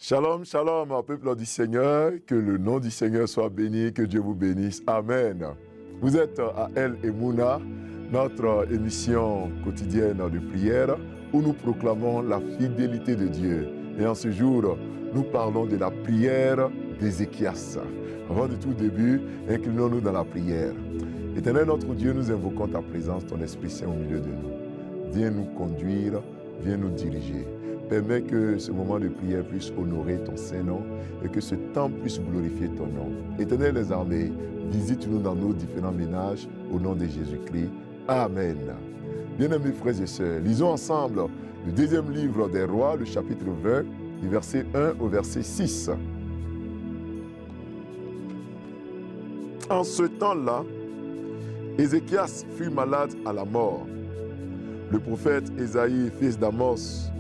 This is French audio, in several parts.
Shalom, shalom, peuple du Seigneur, que le nom du Seigneur soit béni, que Dieu vous bénisse. Amen. Vous êtes à El Emouna, notre émission quotidienne de prière, où nous proclamons la fidélité de Dieu. Et en ce jour, nous parlons de la prière d'Ézéchias. Avant de tout début, inclinons-nous dans la prière. Éternel notre Dieu, nous invoquons ta présence, ton Esprit Saint au milieu de nous. Viens nous conduire, viens nous diriger. Permets que ce moment de prière puisse honorer ton Saint-Nom et que ce temps puisse glorifier ton nom. Éternel des armées, visite-nous dans nos différents ménages au nom de Jésus-Christ. Amen. Bien-aimés frères et sœurs, lisons ensemble le deuxième livre des rois, le chapitre 20, du verset 1 au verset 6. En ce temps-là, Ézéchias fut malade à la mort. Le prophète Ésaïe, fils d'Amos,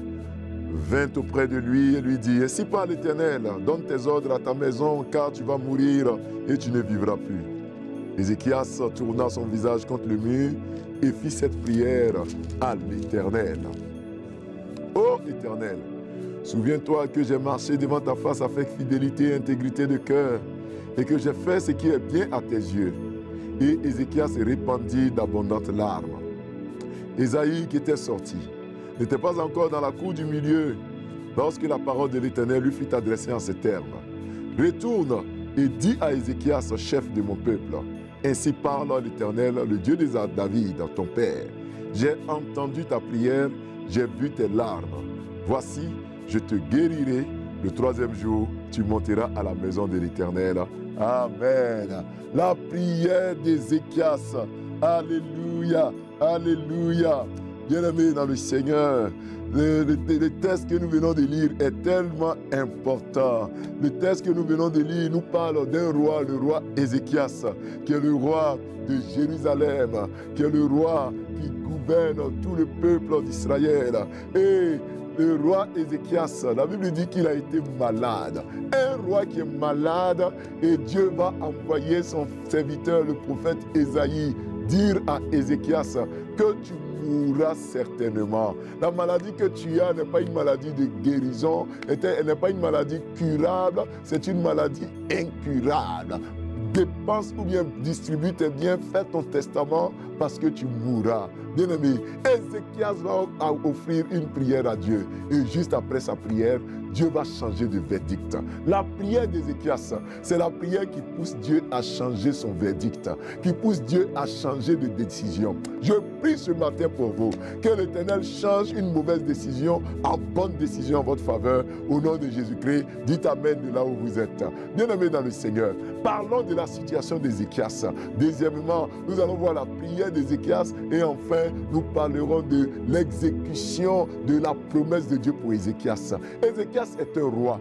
vint auprès de lui et lui dit « Ainsi parle l'Éternel, donne tes ordres à ta maison, car tu vas mourir et tu ne vivras plus. » Ézéchias tourna son visage contre le mur et fit cette prière à l'Éternel. « Ô Éternel, souviens-toi que j'ai marché devant ta face avec fidélité et intégrité de cœur, et que j'ai fait ce qui est bien à tes yeux. » Et Ézéchias répandit d'abondantes larmes. Ésaïe, qui était sorti, n'était pas encore dans la cour du milieu, lorsque la parole de l'Éternel lui fut adressée en ces termes. « Retourne et dis à Ézéchias, chef de mon peuple, ainsi parle l'Éternel, le Dieu de David, ton père. J'ai entendu ta prière, j'ai vu tes larmes. Voici, je te guérirai. Le troisième jour, tu monteras à la maison de l'Éternel. » Amen. La prière d'Ézéchias. Alléluia. Alléluia. Bien-aimés dans le Seigneur, le texte que nous venons de lire est tellement important. Le texte que nous venons de lire nous parle d'un roi, le roi Ézéchias, qui est le roi de Jérusalem, qui est le roi qui gouverne tout le peuple d'Israël. Et le roi Ézéchias, la Bible dit qu'il a été malade. Un roi qui est malade, et Dieu va envoyer son serviteur, le prophète Ésaïe, dire à Ézéchias que tu mourras certainement. La maladie que tu as n'est pas une maladie de guérison, elle n'est pas une maladie curable, c'est une maladie incurable. Dépense ou bien distribue tes biens, fais ton testament parce que tu mourras. Bien-aimé, Ézéchias va offrir une prière à Dieu. Et juste après sa prière, Dieu va changer de verdict. La prière d'Ézéchias, c'est la prière qui pousse Dieu à changer son verdict, qui pousse Dieu à changer de décision. Je prie ce matin pour vous, que l'Éternel change une mauvaise décision en bonne décision en votre faveur. Au nom de Jésus-Christ, dites Amen de là où vous êtes. Bien-aimés dans le Seigneur, parlons de la situation d'Ézéchias. Deuxièmement, nous allons voir la prière d'Ézéchias et enfin, nous parlerons de l'exécution de la promesse de Dieu pour Ézéchias. Ézéchias est un roi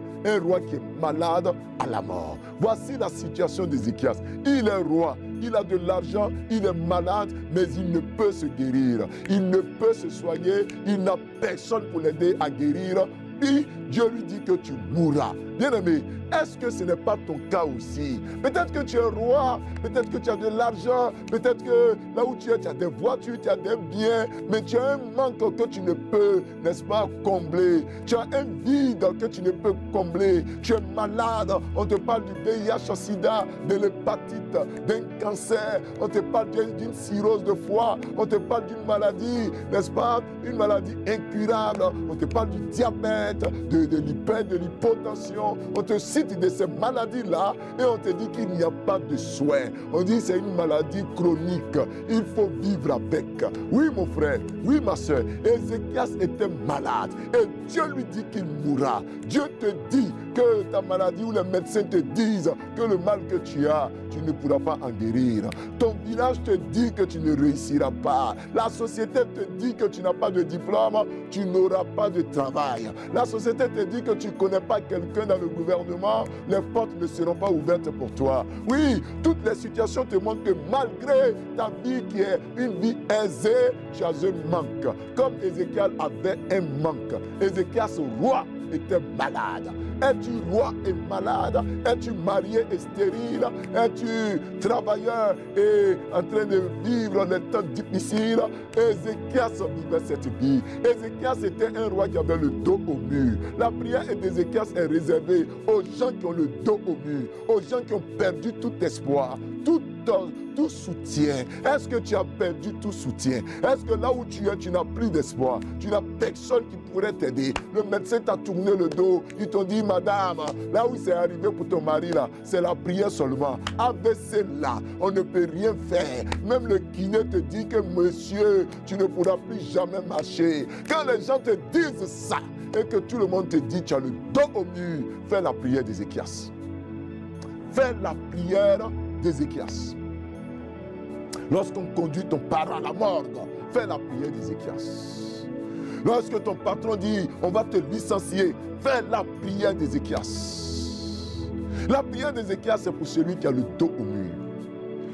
qui est malade à la mort. Voici la situation d'Ézéchias. Il est roi, il a de l'argent, il est malade, mais il ne peut se guérir. Il ne peut se soigner, il n'a personne pour l'aider à guérir. Puis Dieu lui dit que tu mourras. Bien-aimé, est-ce que ce n'est pas ton cas aussi? Peut-être que tu es roi, peut-être que tu as de l'argent, peut-être que là où tu es, tu as des voitures, tu as des biens, mais tu as un manque que tu ne peux, n'est-ce pas, combler. Tu as un vide que tu ne peux combler. Tu es malade, on te parle du VIH-Sida, de l'hépatite, d'un cancer, on te parle d'une cirrhose de foie, on te parle d'une maladie, n'est-ce pas, une maladie incurable, on te parle du diabète, de l'hypotension, on te cite de ces maladies-là et on te dit qu'il n'y a pas de soin. On dit que c'est une maladie chronique. Il faut vivre avec. Oui, mon frère, oui, ma soeur, Ézéchias était malade et Dieu lui dit qu'il mourra. Dieu te dit que ta maladie ou les médecins te disent que le mal que tu as, tu ne pourras pas en guérir. Ton village te dit que tu ne réussiras pas. La société te dit que tu n'as pas de diplôme, tu n'auras pas de travail. La société te dit que tu ne connais pas quelqu'un dans le gouvernement, les portes ne seront pas ouvertes pour toi. Oui, toutes les situations te montrent que malgré ta vie qui est une vie aisée, tu as un manque. Comme Ézéchias avait un manque. Ézéchias, roi, et tu es malade? Es-tu roi et malade? Es-tu marié et stérile? Es-tu travailleur et en train de vivre des temps difficiles? Ézéchias vivait cette vie. Ézéchias était un roi qui avait le dos au mur. La prière d'Ézéchias est réservée aux gens qui ont le dos au mur, aux gens qui ont perdu tout espoir, tout soutien. Est-ce que tu as perdu tout soutien? Est-ce que là où tu es, tu n'as plus d'espoir? Tu n'as personne qui pourrait t'aider. Le médecin t'a tourné le dos. Ils t'ont dit, madame, là où c'est arrivé pour ton mari, là, c'est la prière seulement. Avec celle-là, on ne peut rien faire. Même le kiné te dit que, monsieur, tu ne pourras plus jamais marcher. Quand les gens te disent ça, et que tout le monde te dit, tu as le dos au mur, fais la prière d'Ézéchias. Fais la prière d'Ézéchias. Lorsqu'on conduit ton parent à la morgue, fais la prière d'Ézéchias. Lorsque ton patron dit, on va te licencier, fais la prière d'Ézéchias. La prière d'Ézéchias, c'est pour celui qui a le dos au mur.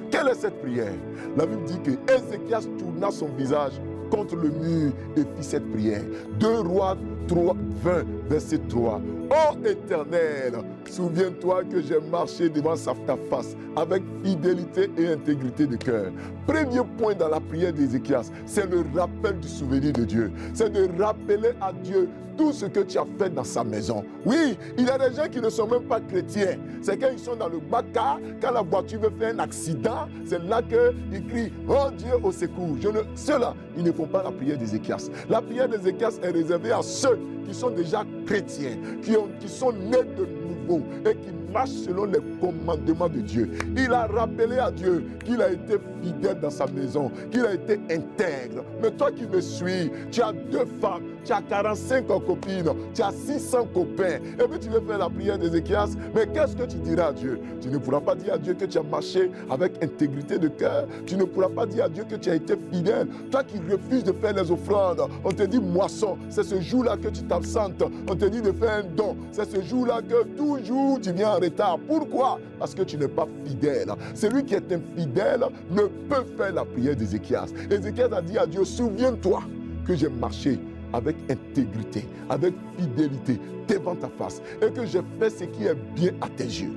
Quelle est cette prière? La Bible dit que Ézéchias tourna son visage contre le mur et fit cette prière. 2 Rois 3, 20, verset 3. Ô Éternel, souviens-toi que j'ai marché devant ta face avec fidélité et intégrité de cœur. Premier point dans la prière d'Ézéchias, c'est le rappel du souvenir de Dieu. C'est de rappeler à Dieu tout ce que tu as fait dans sa maison. Oui, il y a des gens qui ne sont même pas chrétiens. C'est quand ils sont dans le bas-car, quand la voiture veut faire un accident, c'est là qu'ils crient « Oh Dieu, au secours ». Ceux-là, ils ne font pas la prière d'Ézéchias. La prière d'Ézéchias est réservée à ceux qui sont déjà chrétiens, qui sont nés de nouveau et qui marchent selon les commandements de Dieu. Il a rappelé à Dieu qu'il a été fidèle dans sa maison, qu'il a été intègre. Mais toi qui me suis, tu as 2 femmes, tu as 45 copines, tu as 600 copains, et puis tu veux faire la prière d'Ézéchias, mais qu'est-ce que tu diras à Dieu? Tu ne pourras pas dire à Dieu que tu as marché avec intégrité de cœur. Tu ne pourras pas dire à Dieu que tu as été fidèle. Toi qui refuses de faire les offrandes, on te dit moisson, c'est ce jour-là que tu t'absentes. On te dit de faire un don, c'est ce jour-là que toujours tu viens en retard. Pourquoi? Parce que tu n'es pas fidèle. Celui qui est infidèle ne peut faire la prière d'Ézéchias. Ézéchias a dit à Dieu, souviens-toi que j'ai marché avec intégrité, avec fidélité devant ta face et que j'ai fait ce qui est bien à tes yeux.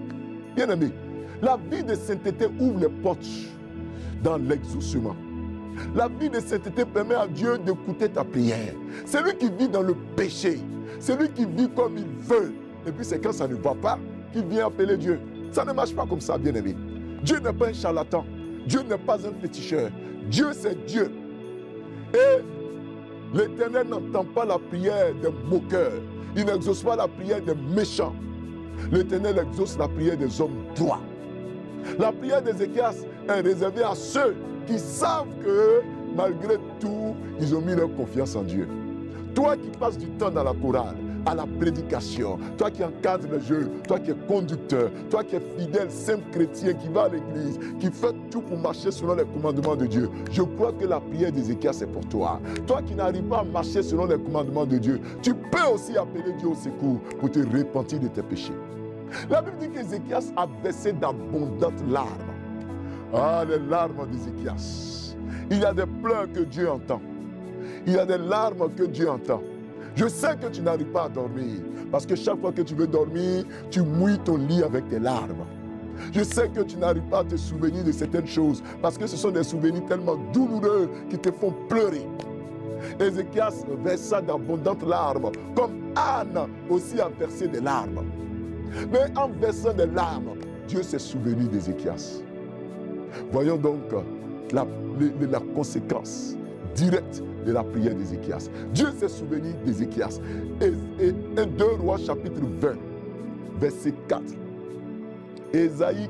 Bien-aimé, la vie de sainteté ouvre les portes dans l'exaucement. La vie de sainteté permet à Dieu d'écouter ta prière. Celui qui vit dans le péché, celui qui vit comme il veut, et puis c'est quand ça ne va pas qu'il vient appeler Dieu. Ça ne marche pas comme ça, bien-aimé. Dieu n'est pas un charlatan. Dieu n'est pas un féticheur. Dieu, c'est Dieu. Et l'Éternel n'entend pas la prière des moqueurs. Il n'exauce pas la prière des méchants. L'Éternel exauce la prière des hommes droits. La prière d'Ézéchias est réservée à ceux qui savent que, malgré tout, ils ont mis leur confiance en Dieu. Toi qui passes du temps dans la chorale, à la prédication, toi qui encadres les jeunes, toi qui es conducteur, toi qui es fidèle, simple chrétien, qui va à l'église, qui fait tout pour marcher selon les commandements de Dieu, je crois que la prière d'Ézéchias c'est pour toi. Toi qui n'arrives pas à marcher selon les commandements de Dieu, tu peux aussi appeler Dieu au secours pour te repentir de tes péchés. La Bible dit qu'Ézéchias a versé d'abondantes larmes. Ah, les larmes d'Ézéchias. Il y a des pleurs que Dieu entend. Il y a des larmes que Dieu entend. Je sais que tu n'arrives pas à dormir, parce que chaque fois que tu veux dormir, tu mouilles ton lit avec tes larmes. Je sais que tu n'arrives pas à te souvenir de certaines choses, parce que ce sont des souvenirs tellement douloureux qui te font pleurer. Ézéchias versa d'abondantes larmes, comme Anne aussi a versé des larmes. Mais en versant des larmes, Dieu s'est souvenu d'Ézéchias. Voyons donc la conséquence directe de la prière d'Ézéchias. Dieu s'est souvenu d'Ézéchias. Et 2 Rois chapitre 20, verset 4. Ésaïe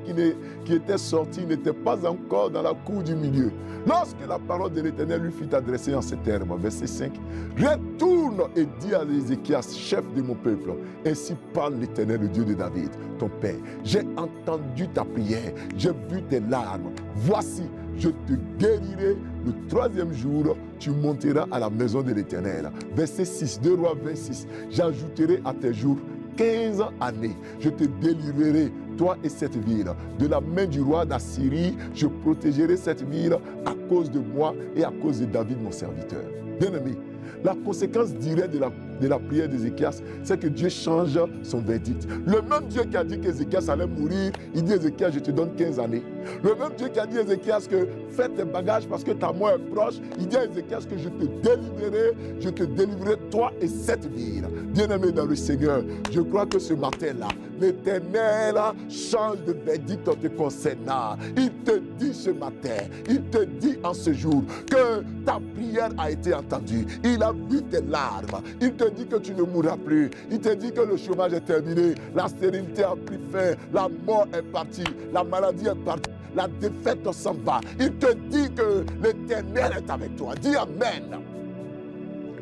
qui était sorti n'était pas encore dans la cour du milieu. Lorsque la parole de l'Éternel lui fut adressée en ces termes, verset 5, « Retourne et dis à Ézéchias, chef de mon peuple, ainsi parle l'Éternel, le Dieu de David, ton père. J'ai entendu ta prière, j'ai vu tes larmes. Voici, je te guérirai le 3e jour, tu monteras à la maison de l'Éternel. » Verset 6, 2 Rois 26, « J'ajouterai à tes jours 15 années. Je te délivrerai, toi et cette ville, de la main du roi d'Assyrie. Je protégerai cette ville à cause de moi et à cause de David, mon serviteur. » Bien-aimé, la conséquence directe de la de la prière d'Ézéchias, c'est que Dieu change son verdict. Le même Dieu qui a dit qu'Ézéchias allait mourir, il dit Ézéchias, je te donne 15 années. Le même Dieu qui a dit Ézéchias que fais tes bagages parce que ta mort est proche, il dit à Ézéchias que je te délivrerai toi et cette ville. Bien-aimé dans le Seigneur, je crois que ce matin-là, l'Éternel change de verdict en te concernant. Il te dit ce matin, il te dit en ce jour que ta prière a été entendue. Il a vu tes larmes. Il te dit que tu ne mourras plus. Il te dit que le chômage est terminé. La stérilité a pris fin. La mort est partie. La maladie est partie. La défaite s'en va. Il te dit que l'Éternel est avec toi. Dis Amen.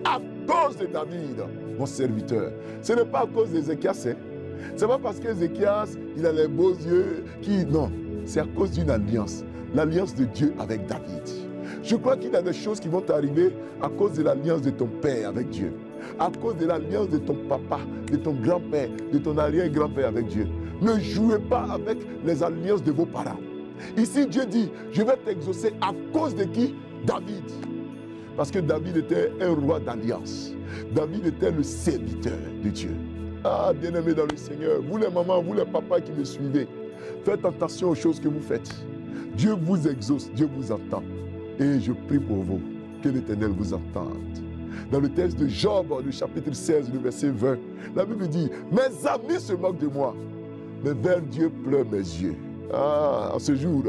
À cause de David, mon serviteur. Ce n'est pas à cause d'Ézéchias. Ce n'est pas parce qu'Ézéchias, il a les beaux yeux qui... Non, c'est à cause d'une alliance. L'alliance de Dieu avec David. Je crois qu'il y a des choses qui vont arriver à cause de l'alliance de ton père avec Dieu. À cause de l'alliance de ton papa, de ton grand-père, de ton arrière-grand-père avec Dieu. Ne jouez pas avec les alliances de vos parents. Ici, Dieu dit, je vais t'exaucer à cause de qui? David. Parce que David était un roi d'alliance. David était le serviteur de Dieu. Ah, bien-aimés dans le Seigneur, vous les mamans, vous les papas qui me suivez, faites attention aux choses que vous faites. Dieu vous exauce, Dieu vous entend. Et je prie pour vous, que l'Éternel vous entende. Dans le texte de Job, le chapitre 16, le verset 20, la Bible dit, mes amis se moquent de moi, mais vers Dieu pleurent mes yeux. Ah, en ce jour,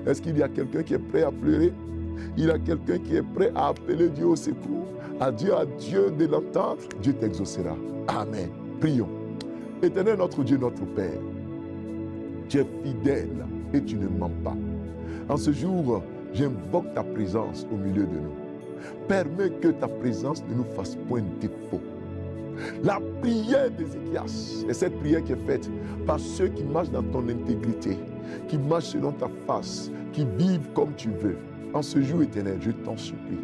est-ce qu'il y a quelqu'un qui est prêt à pleurer? Il y a quelqu'un qui est prêt à appeler Dieu au secours, à dire à Dieu de l'entendre, Dieu t'exaucera. Amen. Prions. Éternel notre Dieu, notre Père, tu es fidèle et tu ne mens pas. En ce jour, j'invoque ta présence au milieu de nous. Permets que ta présence ne nous fasse point de défaut. La prière d'Ézéchias est cette prière qui est faite par ceux qui marchent dans ton intégrité, qui marchent selon ta face, qui vivent comme tu veux. En ce jour éternel, je t'en supplie.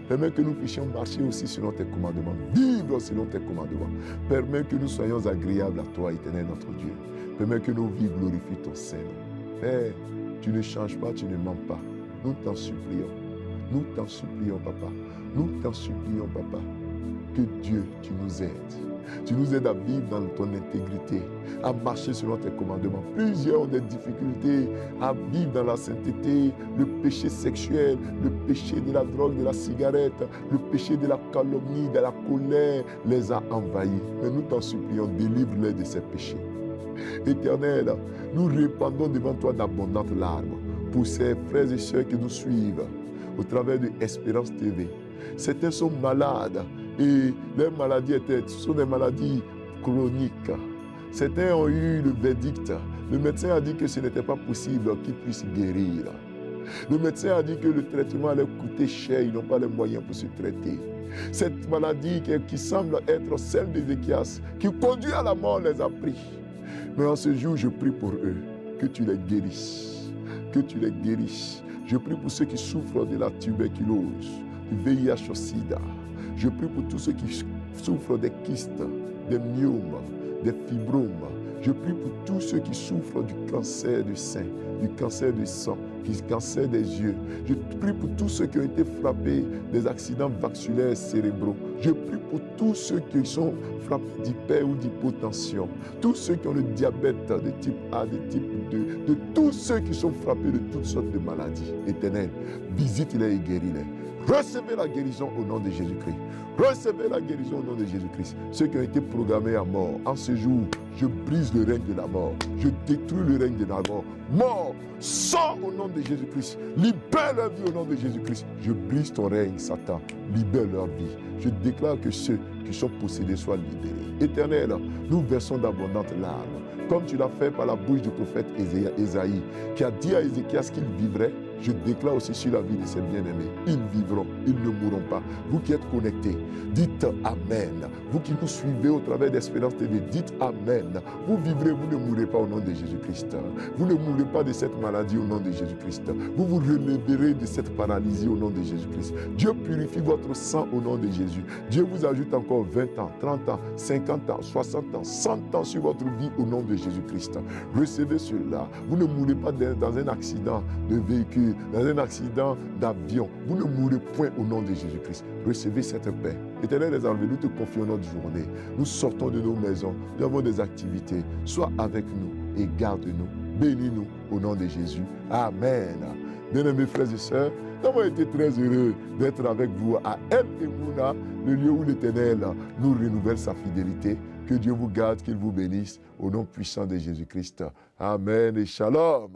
Permets que nous puissions marcher aussi selon tes commandements, vivre selon tes commandements. Permets que nous soyons agréables à toi, éternel notre Dieu. Permets que nos vies glorifient ton Saint. Père, tu ne changes pas, tu ne mens pas. Nous t'en supplions. Nous t'en supplions, papa. Nous t'en supplions, papa. Que Dieu, tu nous aides. Tu nous aides à vivre dans ton intégrité, à marcher selon tes commandements. Plusieurs ont des difficultés à vivre dans la sainteté, le péché sexuel, le péché de la drogue, de la cigarette, le péché de la calomnie, de la colère les a envahis. Mais nous t'en supplions, délivre-les de ces péchés. Éternel, nous répandons devant toi d'abondantes larmes pour ces frères et sœurs qui nous suivent au travers de Espérance TV. Certains sont malades et leurs maladies sont des maladies chroniques. Certains ont eu le verdict. Le médecin a dit que ce n'était pas possible qu'ils puissent guérir. Le médecin a dit que le traitement allait coûter cher, ils n'ont pas les moyens pour se traiter. Cette maladie qui semble être celle d'Ézéchias, qui conduit à la mort, les a pris. Mais en ce jour, je prie pour eux, que tu les guérisses. Que tu les guérisses. Je prie pour ceux qui souffrent de la tuberculose, du VIH-Sida. Je prie pour tous ceux qui souffrent des kystes, des myomes, des fibromes. Je prie pour tous ceux qui souffrent du cancer du sein, du cancer du sang, du cancer des yeux. Je prie pour tous ceux qui ont été frappés des accidents vasculaires cérébraux. Je prie pour tous ceux qui sont frappés d'hyper ou d'hypotension. Tous ceux qui ont le diabète de type A, de type 2, de tous ceux qui sont frappés de toutes sortes de maladies. Éternel, visite-les et guéris-les. Recevez la guérison au nom de Jésus-Christ. Recevez la guérison au nom de Jésus-Christ. Ceux qui ont été programmés à mort, en ce jour, je brise le règne de la mort. Je détruis le règne de la mort. Mort, sors au nom de Jésus-Christ. Libère leur vie au nom de Jésus-Christ. Je brise ton règne, Satan. Libère leur vie. Je déclare que ceux qui sont possédés soient libérés. Éternel, nous versons d'abondantes larmes, comme tu l'as fait par la bouche du prophète Ésaïe, qui a dit à Ézéchias qu'il vivrait. Je déclare aussi sur la vie de ses bien-aimés. Ils vivront, ils ne mourront pas. Vous qui êtes connectés, dites Amen. Vous qui nous suivez au travers d'Espérance TV, dites Amen. Vous vivrez, vous ne mourrez pas au nom de Jésus-Christ. Vous ne mourrez pas de cette maladie au nom de Jésus-Christ. Vous vous relèverez de cette paralysie au nom de Jésus-Christ. Dieu purifie votre sang au nom de Jésus. Dieu vous ajoute encore 20 ans, 30 ans, 50 ans, 60 ans, 100 ans sur votre vie au nom de Jésus-Christ. Recevez cela. Vous ne mourrez pas dans un accident de véhicule. dans un accident d'avion, vous ne mourrez point au nom de Jésus-Christ. Recevez cette paix. Éternel des armées, nous te confions notre journée. Nous sortons de nos maisons, nous avons des activités. Sois avec nous et garde-nous. Bénis-nous au nom de Jésus. Amen. Bien-aimés frères et sœurs, nous avons été très heureux d'être avec vous à El Emouna, le lieu où l'Éternel nous renouvelle sa fidélité. Que Dieu vous garde, qu'il vous bénisse au nom puissant de Jésus-Christ. Amen et shalom.